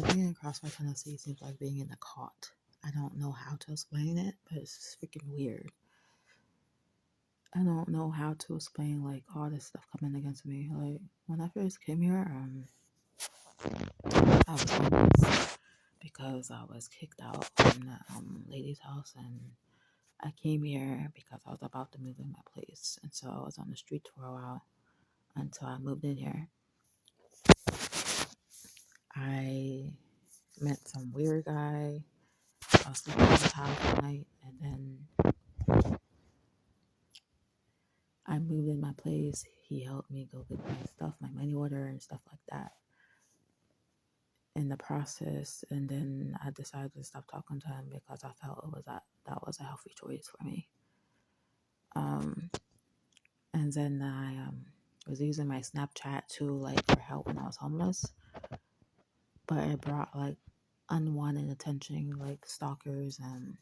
living in Crossfire, Tennessee seems like being in a cult. I don't know how to explain it, but it's freaking weird. I don't know how to explain like all this stuff coming against me. Like when I first came here, I was homeless because I was kicked out from the lady's house, and I came here because I was about to move in my place, and so I was on the street for a while until I moved in here. I met some weird guy. I was sleeping in his house one night, and then I moved in my place. He helped me go get my stuff, my money order, and stuff like that in the process. And then I decided to stop talking to him because I felt that was a healthy choice for me. And then I was using my Snapchat to like for help when I was homeless, but it brought like unwanted attention, like stalkers, and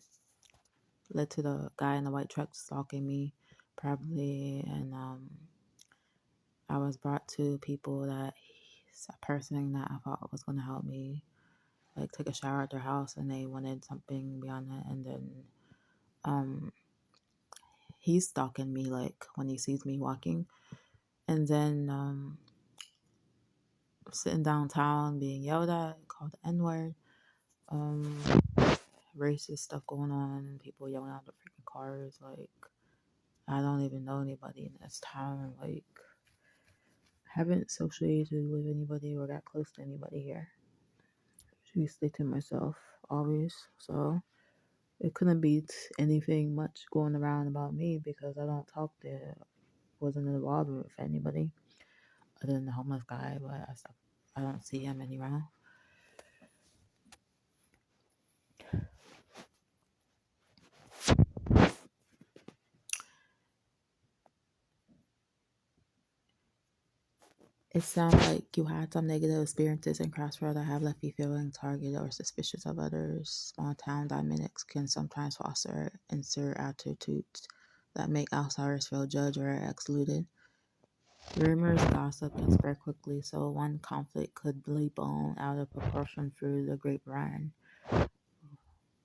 led to the guy in the white truck stalking me, probably, and I was brought to people that a person that I thought was going to help me, like take a shower at their house, and they wanted something beyond that, and then um, he's stalking me like when he sees me walking, and then sitting downtown being yelled at, called the N word, um, racist stuff going on, and people yelling out the freaking cars. Like I don't even know anybody in this town. Like haven't associated with anybody or got close to anybody here. Usually stay to myself always. So it couldn't be anything much going around about me because I don't talk to, wasn't involved with anybody other than the homeless guy, but I don't see him anywhere. It sounds like you had some negative experiences in Crossroad that have left you feeling targeted or suspicious of others. Small town dynamics can sometimes foster insert attitudes that make outsiders feel judged or excluded. Rumors, gossip can spread quickly, so one conflict could be blown out of proportion through the grapevine.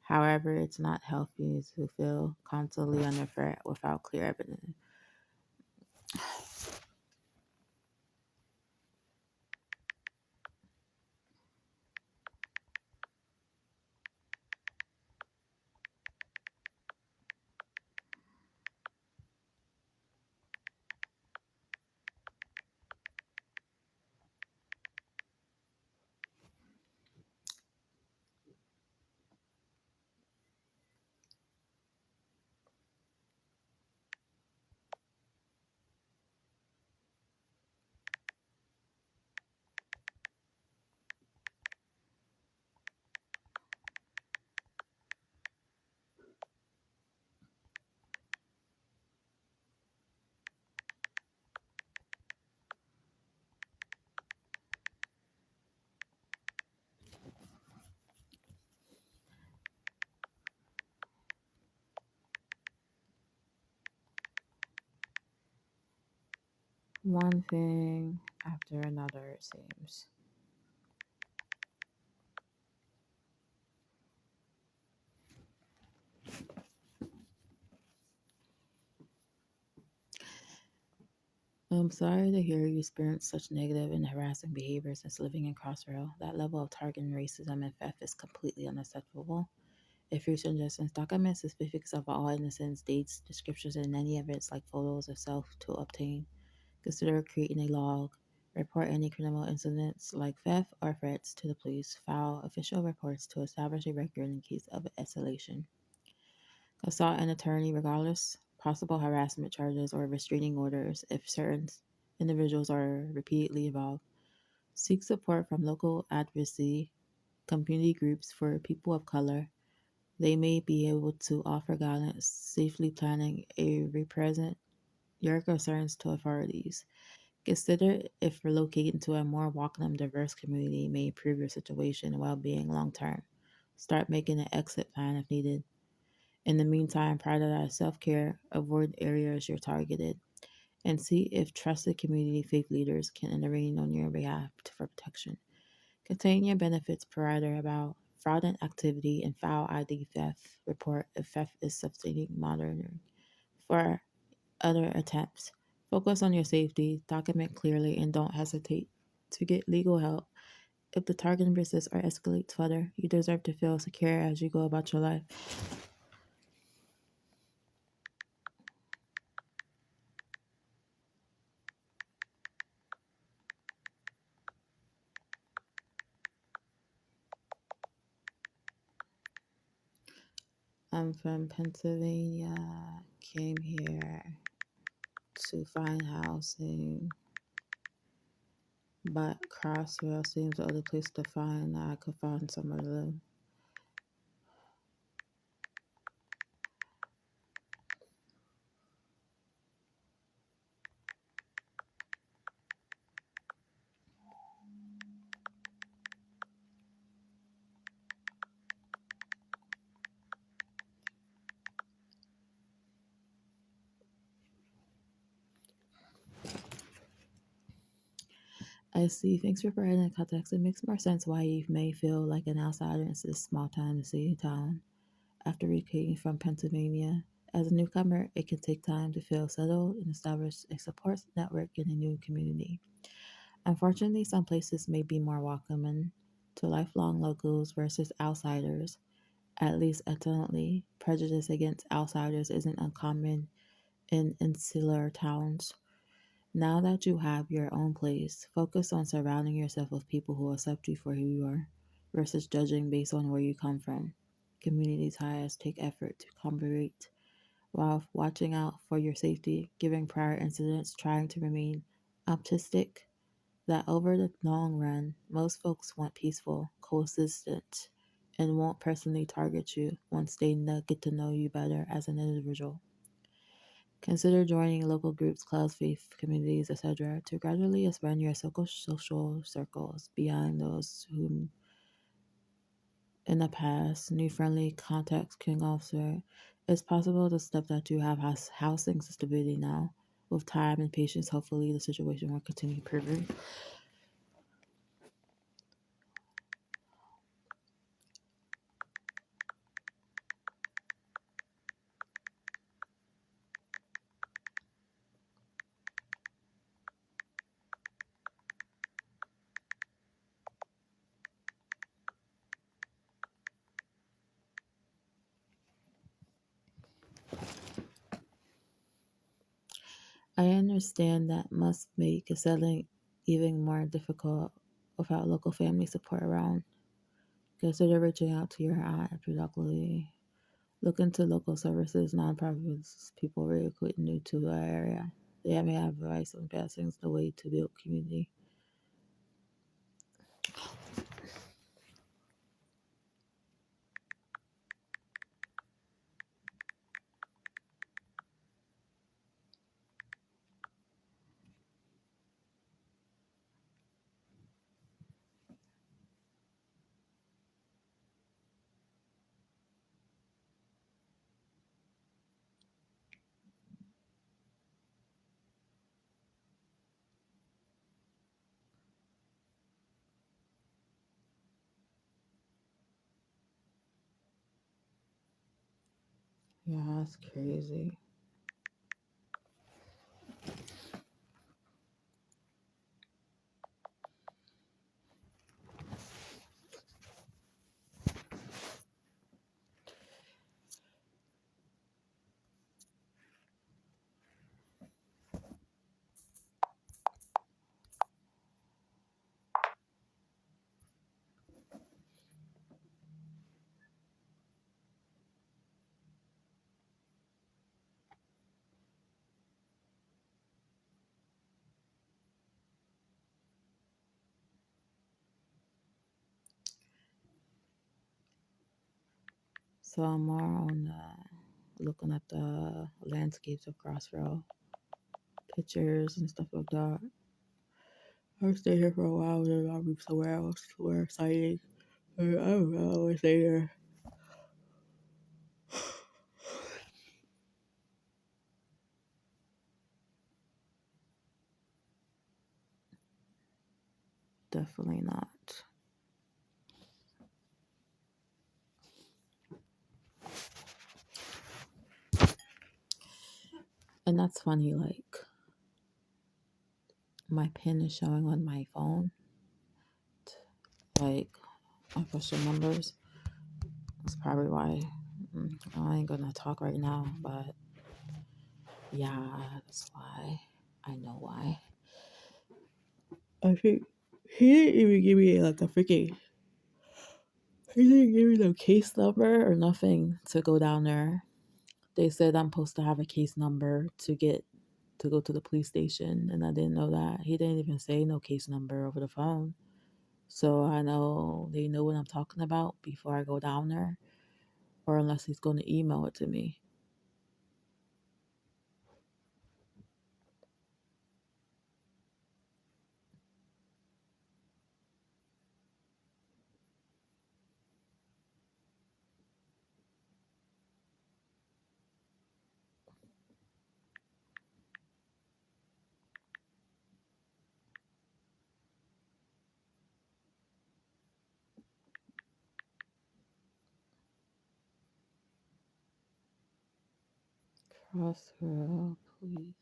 However, it's not healthy to feel constantly under threat without clear evidence. One thing after another, it seems. I'm sorry to hear you experience such negative and harassing behavior since living in Crossrail. That level of targeting racism and theft is completely unacceptable. If you're suggesting document specifics of all incidents, dates, descriptions, and any events like photos of self to obtain, consider creating a log. Report any criminal incidents like theft or threats to the police. File official reports to establish a record in case of escalation. Consult an attorney regardless possible harassment charges or restraining orders if certain individuals are repeatedly involved. Seek support from local advocacy community groups for people of color. They may be able to offer guidance, safely planning a represent your concerns to authorities. Consider if relocating to a more welcoming, diverse community may improve your situation and well-being long term. Start making an exit plan if needed. In the meantime, prioritize self-care, avoid areas you're targeted, and see if trusted community faith leaders can intervene on your behalf for protection. Contain your benefits provider about fraudulent activity and foul ID theft. Report if theft is substituting monitoring for other attempts. Focus on your safety, document clearly, and don't hesitate to get legal help. If the target persists or escalates further, you deserve to feel secure as you go about your life. I'm from Pennsylvania, came here to find housing, but Crossrail seems the only place to find that I could find somewhere to live. I see. Thanks for providing that context. It makes more sense why you may feel like an outsider in this small town and city town after relocating from Pennsylvania. As a newcomer, it can take time to feel settled and establish a support network in a new community. Unfortunately, some places may be more welcoming to lifelong locals versus outsiders. At least ethnically, prejudice against outsiders isn't uncommon in insular towns. Now that you have your own place, focus on surrounding yourself with people who accept you for who you are versus judging based on where you come from. Community ties take effort to collaborate while watching out for your safety, giving prior incidents, trying to remain optimistic that over the long run, most folks want peaceful coexistence and won't personally target you once they get to know you better as an individual. Consider joining local groups, clubs, faith communities, etc., to gradually expand your social circles beyond those whom in the past new friendly contacts can offer. It's possible the stuff that you have has housing stability now. With time and patience, hopefully the situation will continue improving. I understand that must make settling even more difficult without local family support around. Consider reaching out to your aunt periodically. Look into local services, nonprofits, people really new to the area. They may have advice on passing the way to build community. Yeah, that's crazy. So I'm more on looking at the landscapes of Crossrail, pictures and stuff like that. I'll stay here for a while, then I'll move somewhere else. We're exciting. I don't know. I'll stay here. Definitely not. And that's funny, like my pin is showing on my phone, like my question numbers. That's probably why. I ain't gonna talk right now, but yeah, that's why. I know why. I think he didn't even give me like a freaking. He didn't give me no case number or nothing to go down there. They said I'm supposed to have a case number to go to the police station, and I didn't know that. He didn't even say no case number over the phone. So I know they know what I'm talking about before I go down there, or unless he's going to email it to me. Crossrail, please.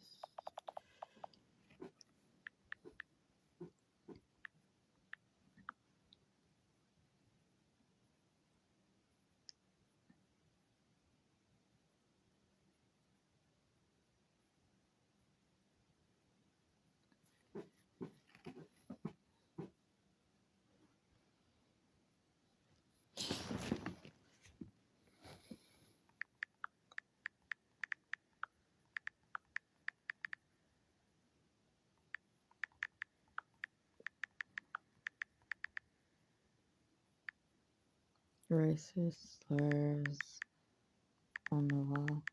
Racist slurs on the wall.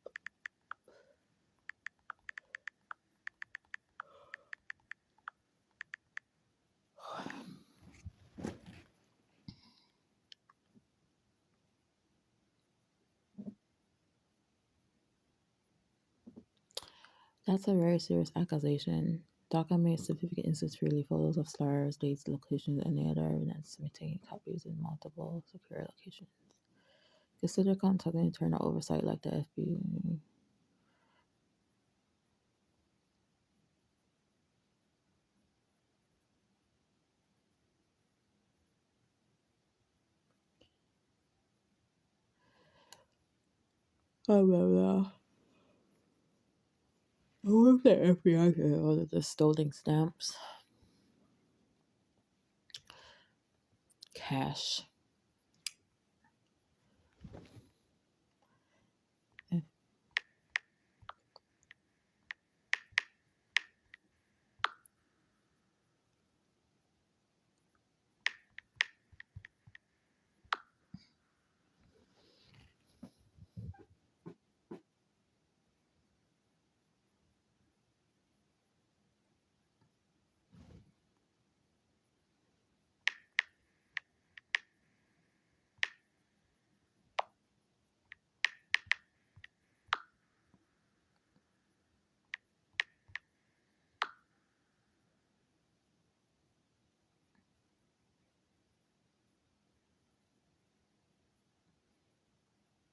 That's a very serious accusation. Document significant instances freely photos of slurs, dates, locations, and any other evidence, maintaining copies in multiple secure locations. Consider contacting internal oversight like the FBI. Blah, blah, blah. I wonder if the FBI can order the stolen stamps. Cash.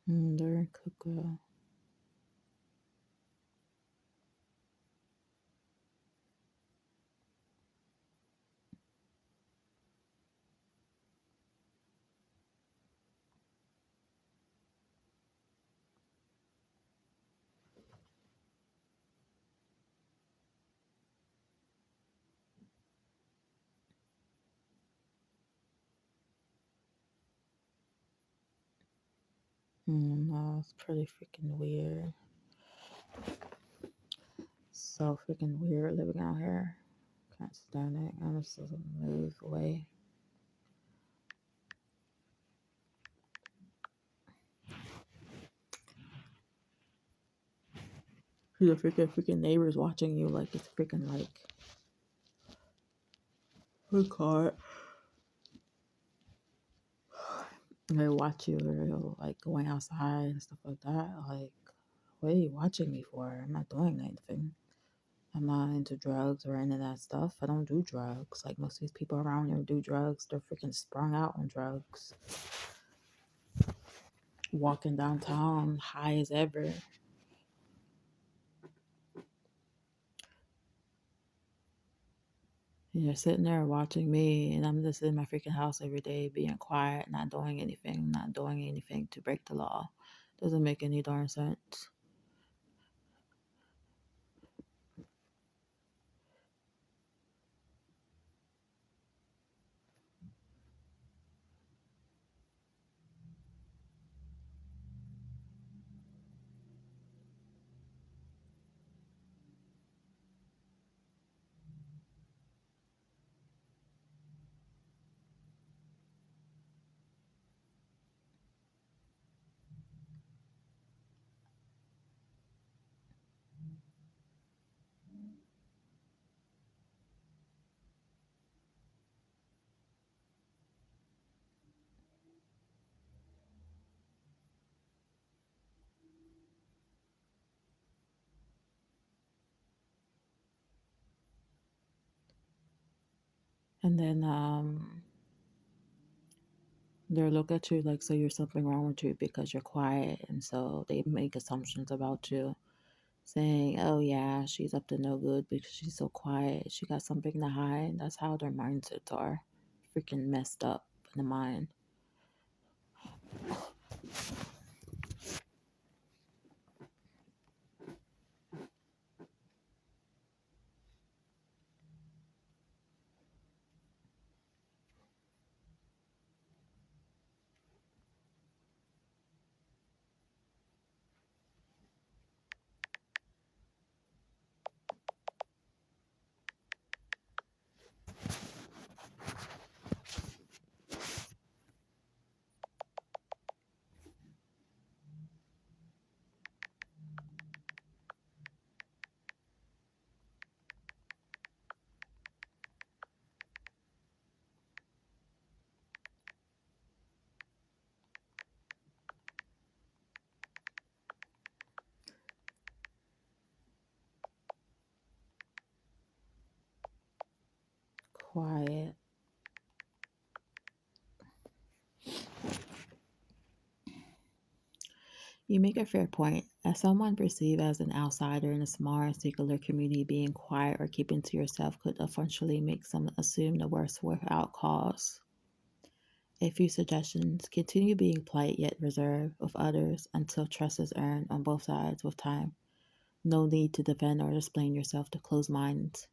They're cook. No, it's pretty freaking weird. So freaking weird living out here. Can't stand it. I'm just gonna move away. The freaking neighbors watching you like it's freaking like a car. They watch you like going outside and stuff like that. Like, what are you watching me for? I'm not doing anything. I'm not into drugs or any of that stuff. I don't do drugs. Like most of these people around here do drugs. They're freaking sprung out on drugs. Walking downtown high as ever. And you're sitting there watching me, and I'm just in my freaking house every day, being quiet, not doing anything to break the law. Doesn't make any darn sense. And then they'll look at you like, so you're something wrong with you because you're quiet, and so they make assumptions about you, saying, "Oh yeah, she's up to no good because she's so quiet. She got something to hide." That's how their mindsets are, freaking messed up in the mind. Quiet. You make a fair point. As someone perceived as an outsider in a small and secular community, being quiet or keeping to yourself could eventually make some assume the worst without cause. A few suggestions: continue being polite yet reserved with others until trust is earned on both sides with time. No need to defend or explain yourself to close minds.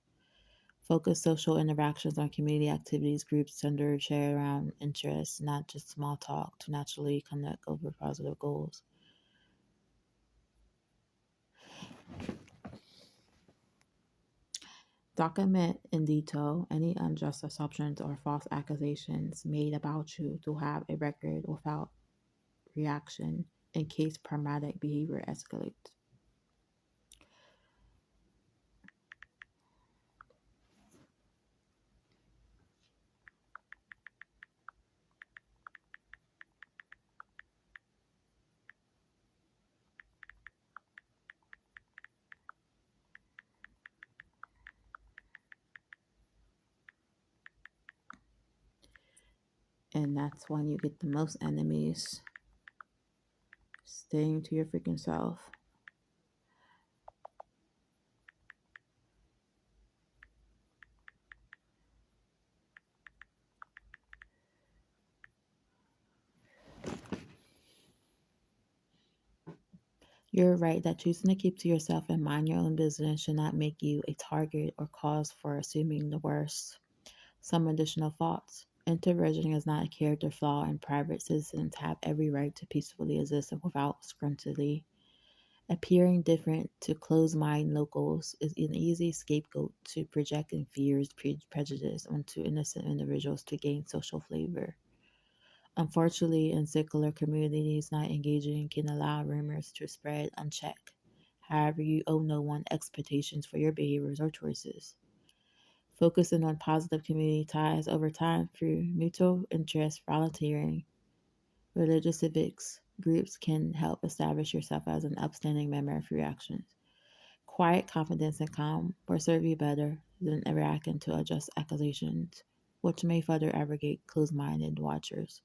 Focus social interactions on community activities, groups centered share around interests, not just small talk, to naturally connect over positive goals. Document in detail any unjust assumptions or false accusations made about you to have a record without reaction in case problematic behavior escalates. And that's when you get the most enemies, staying to your freaking self. You're right that choosing to keep to yourself and mind your own business should not make you a target or cause for assuming the worst. Some additional thoughts. Introversion is not a character flaw, and private citizens have every right to peacefully exist without scrutiny. Appearing different to closed minded locals is an easy scapegoat to projecting fears, prejudice onto innocent individuals to gain social flavor. Unfortunately, in secular communities, not engaging can allow rumors to spread unchecked. However, you owe no one expectations for your behaviors or choices. Focusing on positive community ties over time through mutual interest, volunteering, religious civics groups can help establish yourself as an upstanding member of your actions. Quiet confidence and calm will serve you better than reacting to unjust accusations, which may further aggravate closed minded watchers.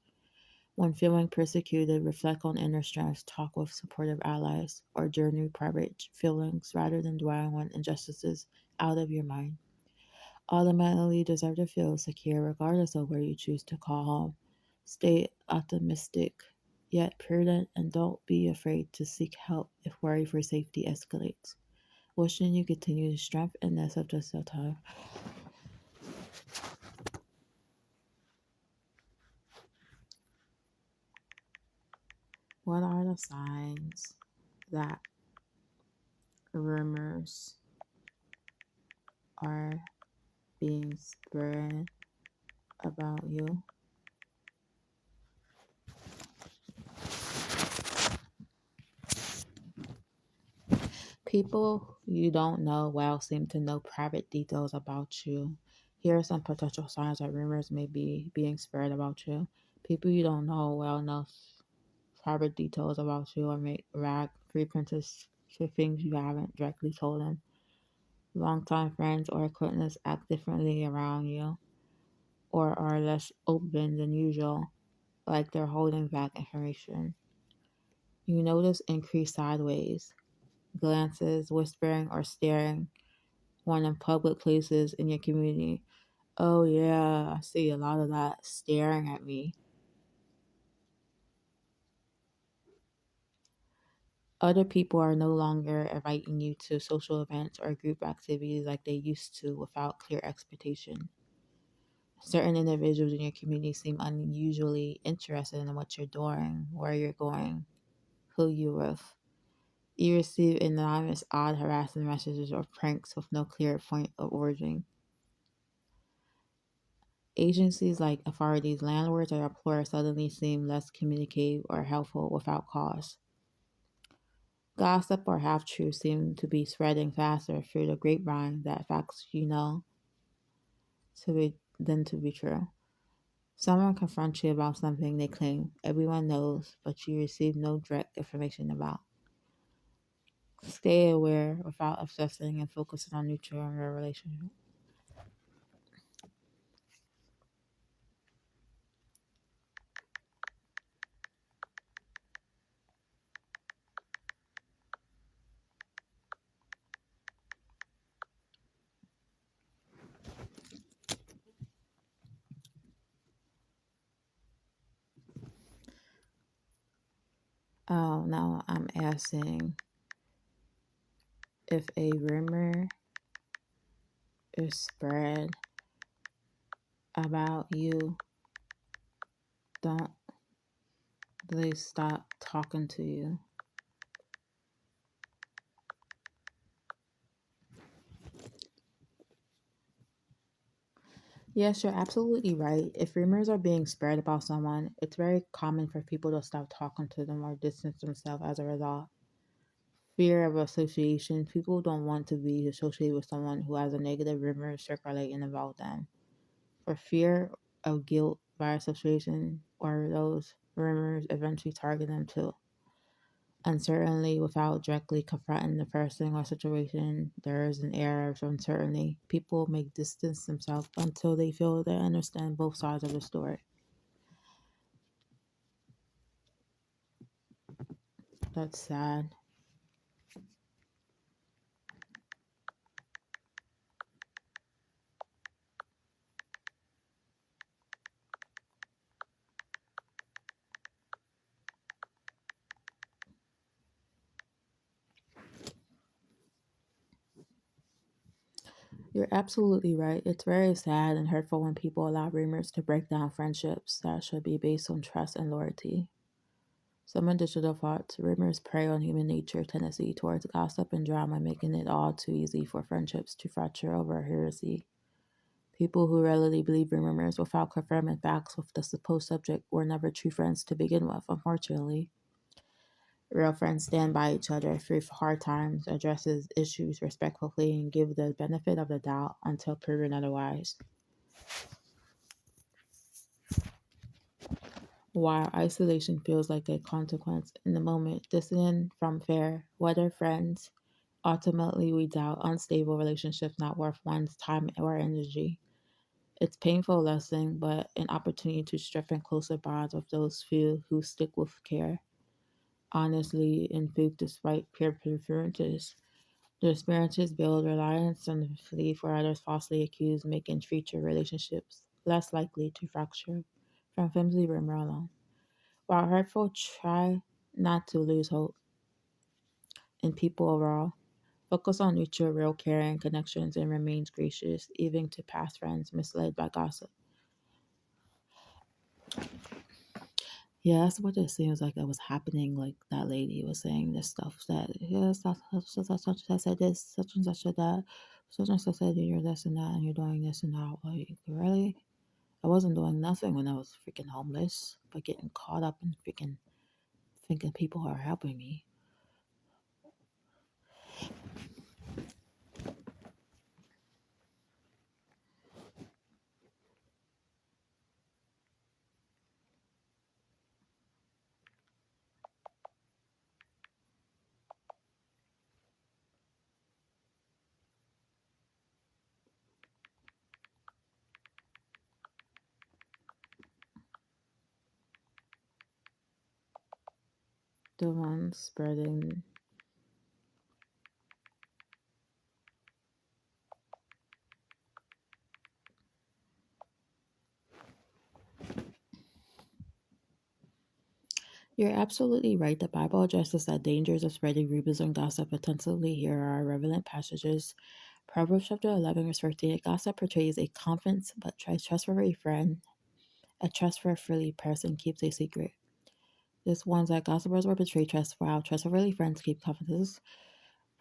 When feeling persecuted, reflect on inner strength, talk with supportive allies, or journey private feelings rather than dwelling on injustices out of your mind. Automatically deserve to feel secure regardless of where you choose to call home. Stay optimistic yet prudent and don't be afraid to seek help if worry for safety escalates. Wishing you continued strength in this of just time. What are the signs that rumors are being spread about you? People you don't know well seem to know private details about you. Here are some potential signs that rumors may be being spread about you. People you don't know well know private details about you or make rag references to things you haven't directly told them. Longtime friends or acquaintances act differently around you or are less open than usual, like they're holding back information. You notice increased sideways glances, whispering, or staring when in public places in your community. Oh, yeah, I see a lot of that staring at me. Other people are no longer inviting you to social events or group activities like they used to without clear expectation. Certain individuals in your community seem unusually interested in what you're doing, where you're going, who you're with. You receive anonymous, odd, harassing messages or pranks with no clear point of origin. Agencies like authorities, landlords, or employers suddenly seem less communicative or helpful without cause. Gossip or half truths seem to be spreading faster through the grapevine that facts you know than to be true. Someone confronts you about something they claim everyone knows, but you receive no direct information about. Stay aware without obsessing and focusing on nurturing your relationship. Oh, now I'm asking if a rumor is spread about you, don't they stop talking to you? Yes, you're absolutely right. If rumors are being spread about someone, it's very common for people to stop talking to them or distance themselves as a result. Fear of association. People don't want to be associated with someone who has a negative rumor circulating about them. For fear of guilt by association or those rumors eventually target them too. And certainly, without directly confronting the person or situation, there is an air of uncertainty. People may distance themselves until they feel they understand both sides of the story. That's sad. You're absolutely right. It's very sad and hurtful when people allow rumors to break down friendships that should be based on trust and loyalty. Some in digital thoughts, rumors prey on human nature tendency towards gossip and drama, making it all too easy for friendships to fracture over heresy. People who readily believe in rumors without confirming facts with the supposed subject were never true friends to begin with, unfortunately. Real friends stand by each other through hard times, addresses issues respectfully, and give the benefit of the doubt until proven otherwise. While isolation feels like a consequence in the moment, distant from fair weather friends ultimately weeds out unstable relationships not worth one's time or energy. It's painful lesson, but an opportunity to strengthen closer bonds with those few who stick with care, honestly, and faith despite peer preferences. The experiences build reliance and belief where others falsely accused, making future relationships less likely to fracture from flimsy rumor alone. While hurtful, try not to lose hope in people overall. Focus on mutual real care and connections and remains gracious, even to past friends misled by gossip. Yeah, that's what it seems like it was happening. Like that lady was saying this stuff that, yeah, such said this, such and such said that, such and such said you're this and that, and you're doing this and that. Like, really? I wasn't doing nothing when I was freaking homeless, but getting caught up in freaking thinking people are helping me. The ones spreading. You're absolutely right. The Bible addresses the dangers of spreading rumors and gossip attentively. Here are relevant passages. Proverbs chapter 11, verse 14. A gossip portrays a confident but trustworthy friend. A trustworthy person keeps a secret. This warns that gossipers will betray trust, while trustworthy friends keep confidence.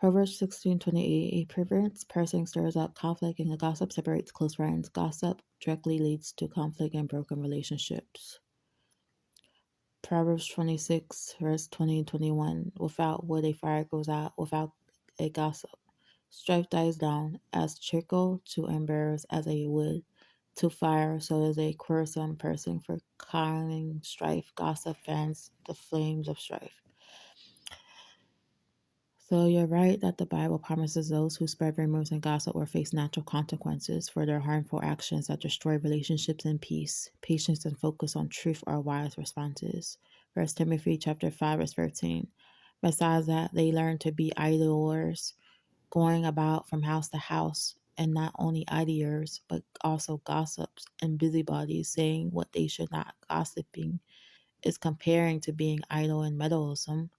Proverbs 16:28. A perverse person stirs up conflict, and a gossip separates close friends. Gossip directly leads to conflict and broken relationships. Proverbs 26, verse 20 and 21. Without wood, a fire goes out. Without a gossip, strife dies down. As charcoal to embers, as a wood to fire, so is a quarrelsome person for kindling strife. Gossip fans the flames of strife. So you're right that the Bible promises those who spread rumors and gossip will face natural consequences for their harmful actions that destroy relationships and peace. Patience and focus on truth are wise responses. First Timothy chapter 5, verse 13. Besides that, they learn to be idlers, going about from house to house, and not only idlers, but also gossips and busybodies, saying what they should not. Gossiping is comparing to being idle and meddlesome.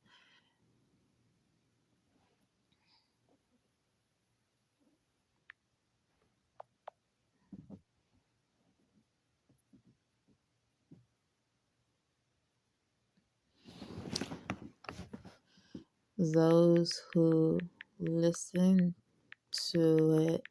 Those who listen to it,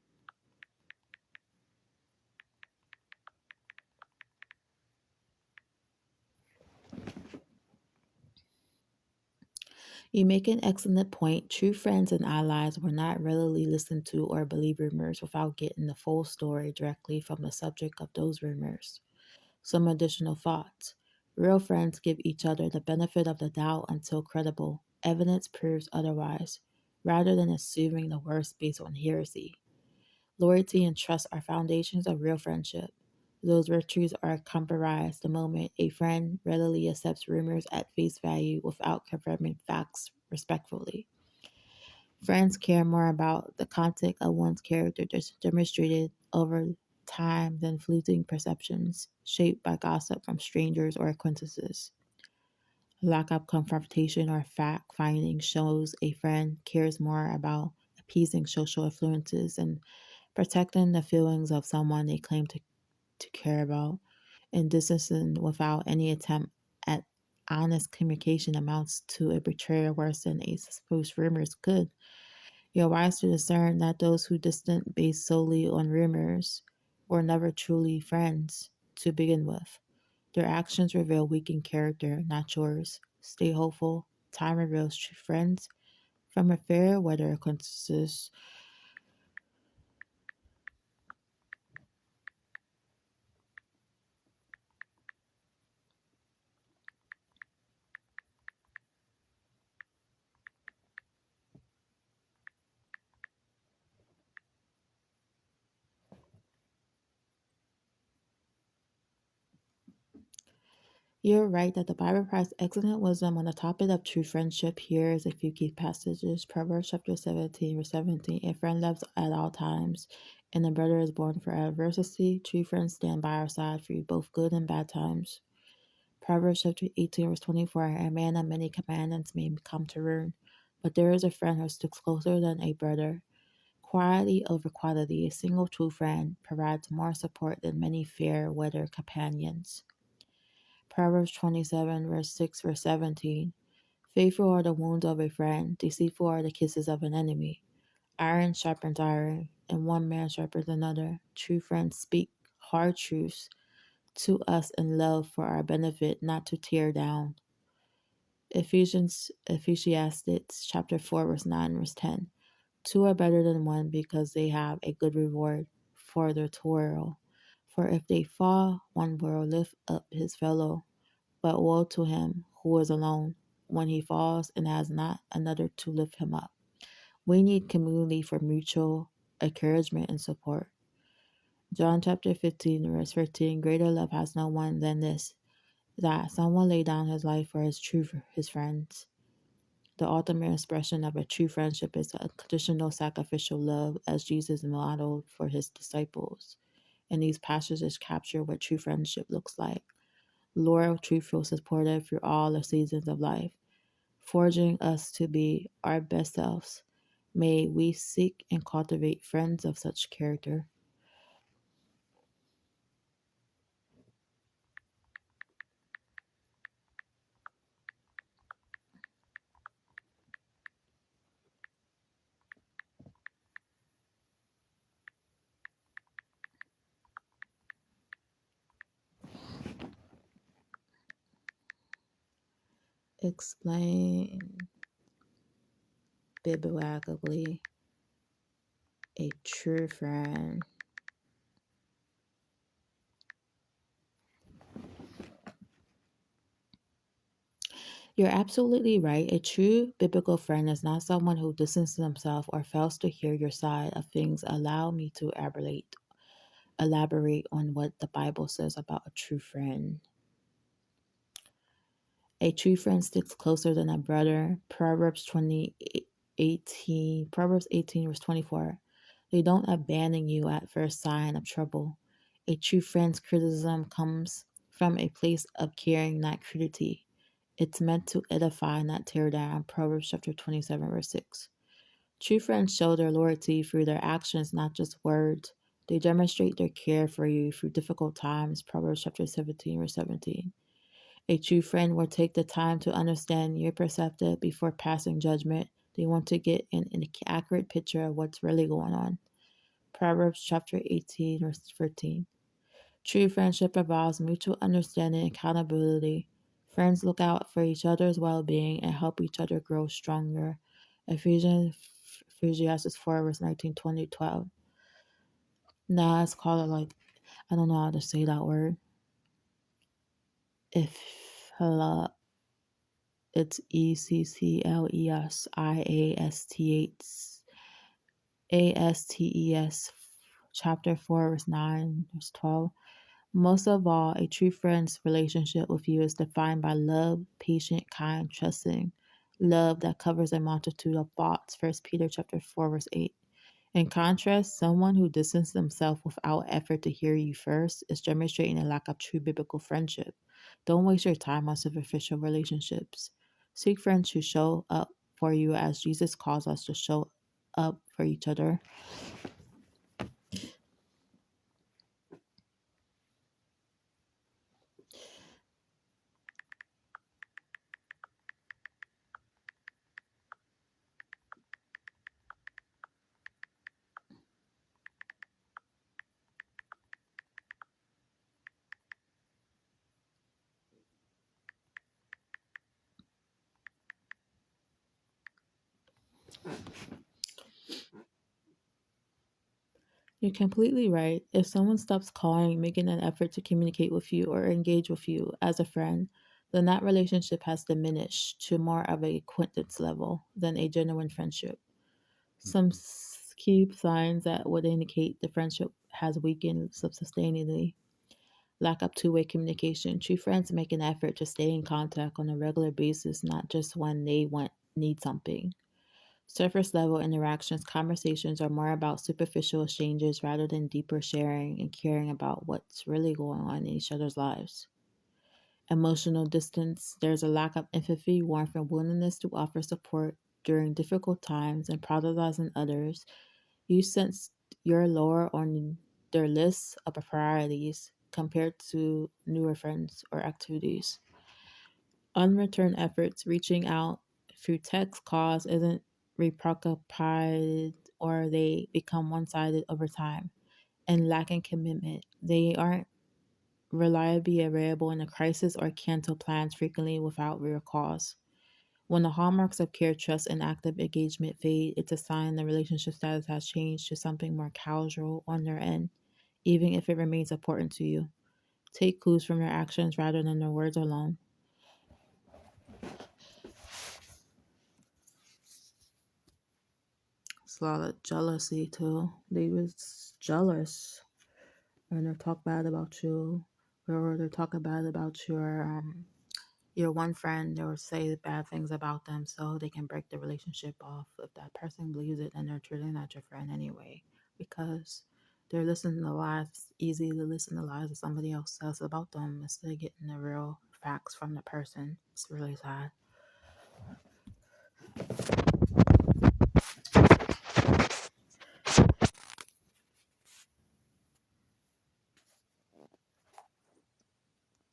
you make an excellent point. True friends and allies will not readily listen to or believe rumors without getting the full story directly from the subject of those rumors. Some additional thoughts. Real friends give each other the benefit of the doubt until credible evidence proves otherwise, rather than assuming the worst based on heresy. Loyalty and trust are foundations of real friendship. Those virtues are compromised the moment a friend readily accepts rumors at face value without confirming facts respectfully. Friends care more about the content of one's character demonstrated over time than fleeting perceptions shaped by gossip from strangers or acquaintances. Lack of confrontation or fact finding shows a friend cares more about appeasing social influences and protecting the feelings of someone they claim to care about. And distancing without any attempt at honest communication amounts to a betrayal worse than a supposed rumors could. You're wise to discern that those who distant based solely on rumors were never truly friends to begin with. Their actions reveal weakened character, not yours. Stay hopeful. Time reveals true friends from a fair weather acquaintances. You're right that the Bible provides excellent wisdom on the topic of true friendship. Here is a few key passages. Proverbs chapter 17, verse 17. A friend loves at all times, and a brother is born for adversity. True friends stand by our side through both good and bad times. Proverbs chapter 18, verse 24. A man of many commandments may come to ruin, but there is a friend who sticks closer than a brother. Quality over quantity. A single true friend provides more support than many fair weather companions. Proverbs 27, verse 6, verse 17. Faithful are the wounds of a friend, deceitful are the kisses of an enemy. Iron sharpens iron, and one man sharpens another. True friends speak hard truths to us in love for our benefit, not to tear down. Ecclesiastes chapter 4, verse 9, verse 10. Two are better than one because they have a good reward for their toil. For if they fall, one will lift up his fellow. But woe to him who is alone when he falls and has not another to lift him up. We need community for mutual encouragement and support. John chapter 15, verse 13. Greater love has no one than this, that someone lay down his life for his friends. The ultimate expression of a true friendship is unconditional sacrificial love as Jesus modeled for his disciples. And these passages capture what true friendship looks like. Loyal, truthful, supportive through all the seasons of life, forging us to be our best selves. May we seek and cultivate friends of such character. Explain biblically a true friend. You're absolutely right. A true biblical friend is not someone who distances himself or fails to hear your side of things. Allow me to elaborate on what the Bible says about a true friend. A true friend sticks closer than a brother. Proverbs 18, verse 24. They don't abandon you at first sign of trouble. A true friend's criticism comes from a place of caring, not cruelty. It's meant to edify, not tear down. Proverbs chapter 27, verse 6. True friends show their loyalty through their actions, not just words. They demonstrate their care for you through difficult times. Proverbs chapter 17, verse 17. A true friend will take the time to understand your perspective before passing judgment. They want to get an accurate picture of what's really going on. Proverbs chapter 18, verse 13. True friendship involves mutual understanding and accountability. Friends look out for each other's well being and help each other grow stronger. Ecclesiastes 4, verse 19, 20, 12. Now it's called like, I don't know how to say that word. If it's Ecclesiastes, chapter 4, verse 9, verse 12. Most of all, a true friend's relationship with you is defined by love, patient, kind, trusting, love that covers a multitude of faults. First Peter chapter 4, verse 8. In contrast, someone who distances themselves without effort to hear you first is demonstrating a lack of true biblical friendship. Don't waste your time on superficial relationships. Seek friends who show up for you as Jesus calls us to show up for each other. You're completely right. If someone stops calling, making an effort to communicate with you or engage with you as a friend, then that relationship has diminished to more of a acquaintance level than a genuine friendship. Some key signs that would indicate the friendship has weakened substantially. Lack of two-way communication. True friends make an effort to stay in contact on a regular basis, not just when they need something. Surface level interactions, conversations are more about superficial exchanges rather than deeper sharing and caring about what's really going on in each other's lives. Emotional distance, there's a lack of empathy, warmth, and willingness to offer support during difficult times and prioritizing others. You sense you're lower on their list of priorities compared to newer friends or activities. Unreturned efforts, reaching out through text calls isn't preoccupied or they become one sided over time. And lacking commitment, they aren't reliably available in a crisis or cancel plans frequently without real cause. When the hallmarks of care, trust, and active engagement fade, it's a sign the relationship status has changed to something more casual on their end, even if it remains important to you. Take clues from their actions rather than their words alone. It's a lot of jealousy too. They was jealous and they talk bad about you, or they talk bad about your one friend, or say bad things about them so they can break the relationship off. If that person believes it, then they're truly not your friend anyway, because they're listening to lies. It's easy to listen to lies that somebody else says about them instead of getting the real facts from the person. It's really sad.